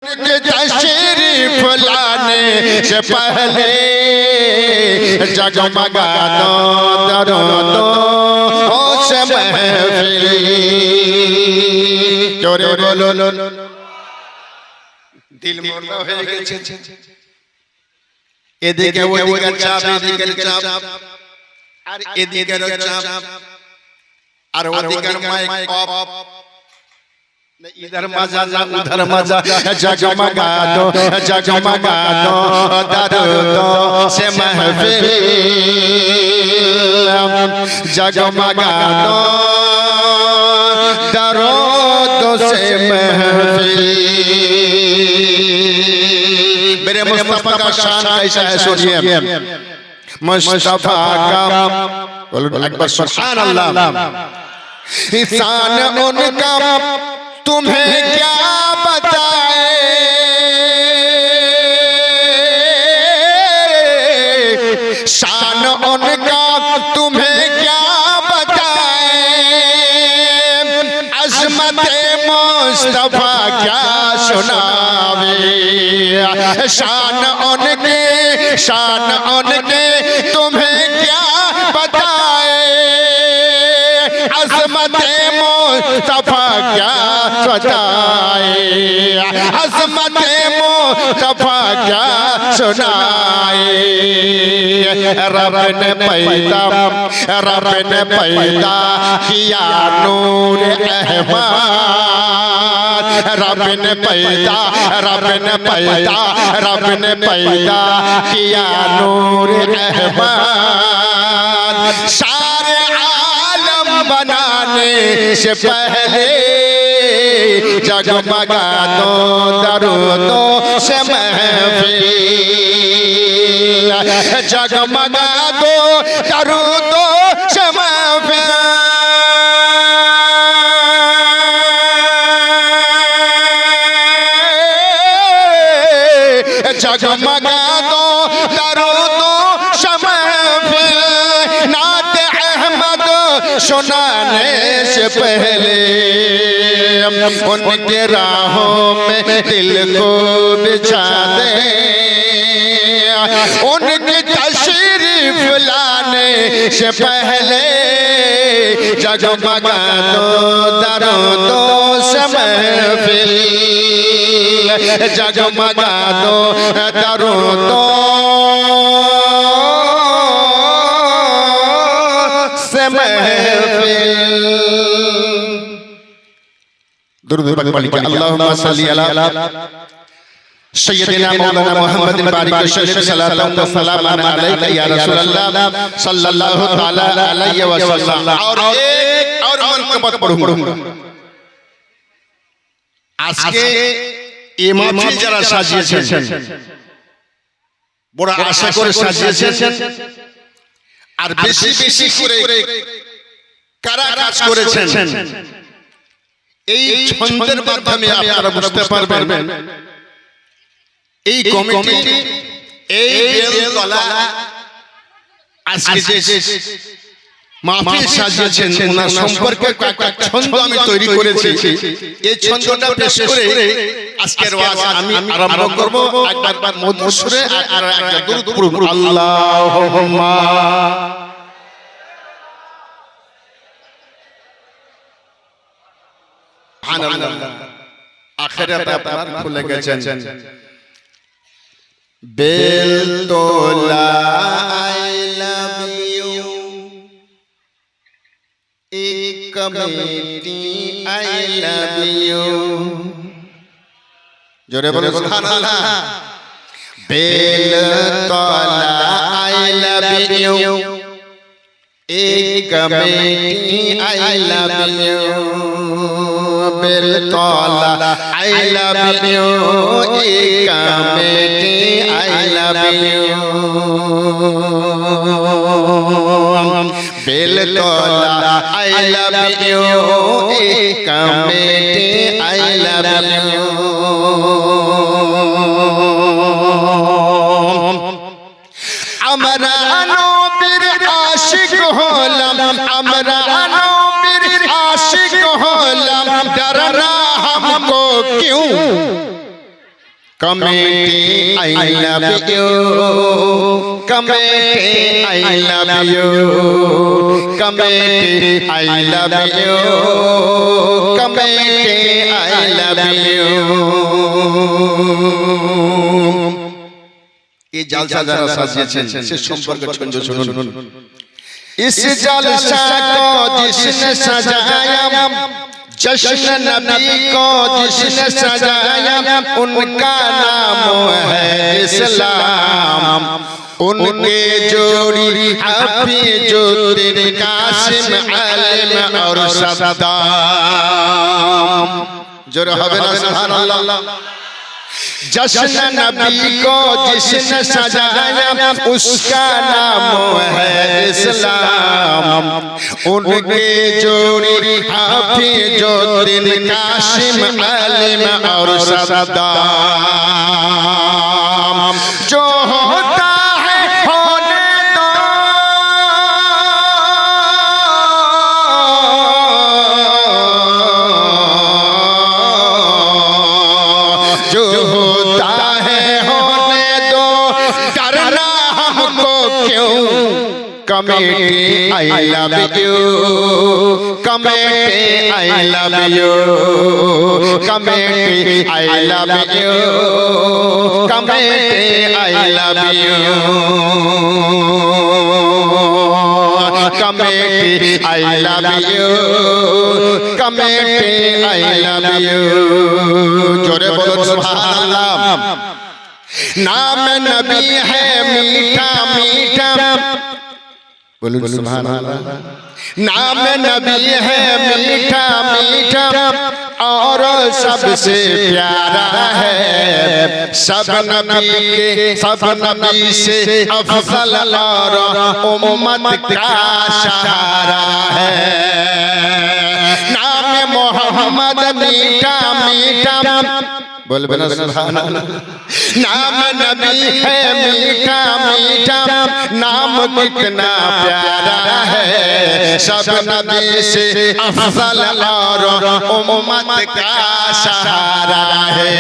उनके तशरीफ लाने से पहले जगमगा दो दरोदों से महफिल। जोरे बोलो दिल मोड़ा হয়ে গেছে এদিকে ওদিকে চাপ এদিকে চাপ আর এদিকে চাপ আর ওদিকে মাইক অফ इधर मजा उधर मजा जगमगा दो दरोदों से महफिल जगमगा दो दरोदों से महफिल। मेरे मुस्तफा का शान कैसा है सुनिए मुस्तफा का बोलो अकबर सुभान अल्लाह। शान उनका तुम्हें क्या बताए शान उनका तुम्हें क्या बताए अज़मत मुस्तफा क्या सुनावे शान उनके तुम्हें क्या बताए अज़मत मुस्तफा क्या बताए अज़मत मुस्तफा क्या सुनाए। रब ने पैदा किया नूर अहमद रब ने पैदा किया नूर अहमद सारे आलम बनाने से पहले जगमगा दो दरोदों से महफिल जगमगा दो दरोदों से महफिल जगमगा दो दरोदों से महफिल नात अहमद सुनाने से पहले उनके राहों में दिल को बिछा दे उनकी तशरीफ लाने से पहले जगमगा दो दरोदों से महफिल जगमगा दो दरोदों से महफिल। दुरूद पढ़िए अल्लाहुम्मा सल्ली अला सय्यदिना मौलाना मुहम्मदिन बारिक शरीफ सलातम व सलाम अलैका या रसूलल्लाह सल्लल्लाहु तआला अलैहि वसल्लम। और मनकबत पढ़ूंगा আজকে এই মাহফিল যারা সাজিয়েছেন বড় আশা করে সাজিয়েছেন আর বেশি বেশি করে কারা কাজ করেছেন এই ছন্দের মাধ্যমে আপনারা বুঝতে পারবেন এই কমিটি এই বেলতলা আজকে যে মাহফিল সাজিয়েছেন ওনার সম্পর্কে একটা ছন্দ আমি তৈরি করেছি এই ছন্দটা পেশ করে আজকের ওয়াজ আমি আরম্ভ করব একবার মধুর সুরে আর একটা দরুদ পড়ব আল্লাহুম্মা সুবহানাল্লাহ আখিরাতে আপনার ভুলে গেছেন বেলতলা আই লাভ ইউ एक कमेटी आई लव यू जोरे बोले सुभान अल्लाह बेलतला आई लव यू एक committee I love you Beltala I love you एक committee I love you Beltala I love you एक कमेटी आई लव यू আমরা নবীর আশিক হলাম আমরা নবীর আশিক হলাম डरना हमको क्यों committee I love you, committee I love you, committee I love you, committee I love you. এই জালসা যারা সাজিয়েছেন সে সম্পর্কে ছন্দ শুনুন। इस जलसा को जिसने सजाया, जश्न नबी को जिसने सजाया, उनका नाम है इस्लाम। उनके जोड़ी हाफिजुद्दीन कासिम आलिम और सद्दाम। जोर हवे ना सुभान अल्लाह। जश्न नबी को जिसने सजाया, उसका नाम है इस्लाम। उनके जोड़ी हाफिजुद्दीन कासिम आलिम और सद्दाम। जो होता है होने दो, जो होता है होने दो, डरना हमको क्यों। Committee I love you, committee I love you, committee I love you, committee I love you, committee I love you, committee I love you. जोरे बोलो सुभान अल्लाह। नाम नबी है मीठा मीठा, बोलो सुभान अल्लाह। नाम नबी है मीठा मीठा और सबसे प्यारा है। सब नबी से अफजल और उम्मत का सहारा है। नाम मोहम्मद मीठा मीठा, बोल बना सुभान अल्लाह। नाम नबी है मीठा मीठा, नाम कितना प्यारा है। सब नबी से अफजल और उम्मत का सहारा है।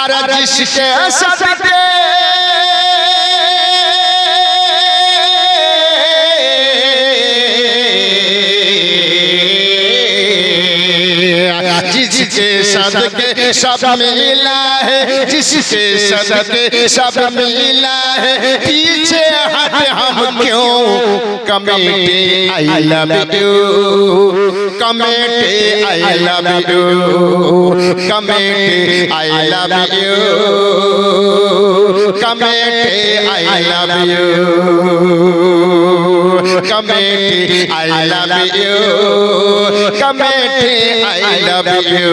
अरे जिसके सदके जिसके सदके सब मिला है, जिसके सदके सब मिला है, पीछे हट हम क्यों। Committee I love you, committee I love you, committee I love you, committee I love you, committee I love you, committee I love you.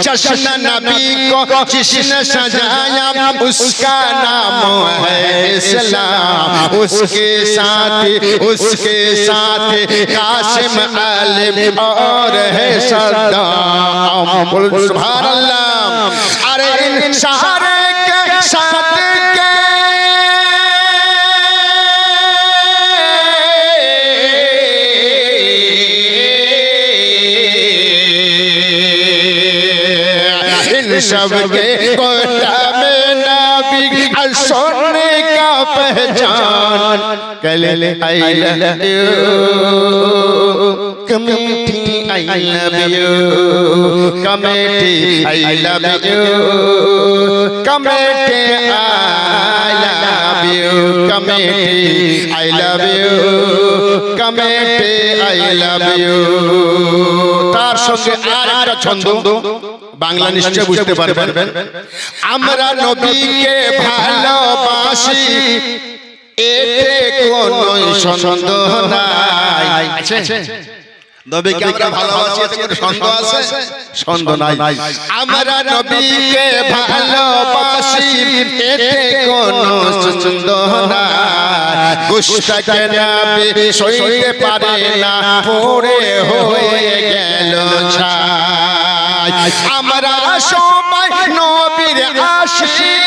जश्न नबी को जिसने सजाया, उसका नाम है इस्लाम। उसके साथ कासिम आलिम और है सद्दाम। सुभान अल्लाह। अरे इन सारे के साथ सबके कोटा में नबी सोने का पहचान। कले आई love you, committee I love you, committee I love you, committee I love you, committee I love you, committee I love you. तार সঙ্গে আরেকটা ছন্দ বাংলা নিশ্চয় বুঝতে পারবেন। আমরা নবীকে ভালোবাসি, এতে কোনো সন্দেহ নাই। আছে নবীকে আমরা ভালোবাসি, এতে কোনো সন্দেহ আছে? সন্দেহ নাই। আমরা নবীকে ভালোবাসি, এতে কোনো সন্দেহ নাই। গুস্তাখে নবী সইতে পারে না, পড়ে হয়ে গেল ছাই। আমরা সবাই নবীর আশিক,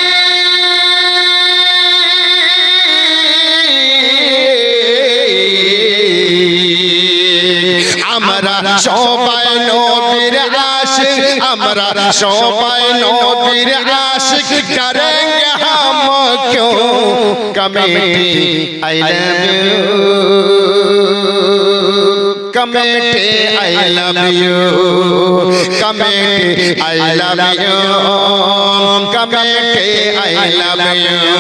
আমরা সবাই নবীর আশিক, আমরা সবাই নবীর আশিক করেंगे हम क्यों committee I love you committee I love you committee I love you committee I love you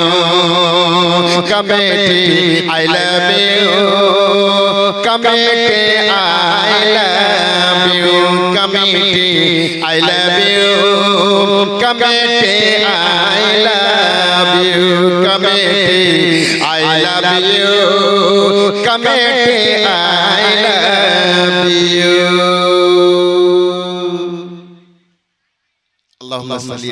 committee I love you committee I love you committee I love you committee I love you committee I love you committee I love you. अल्लाहुम्मा सल्ली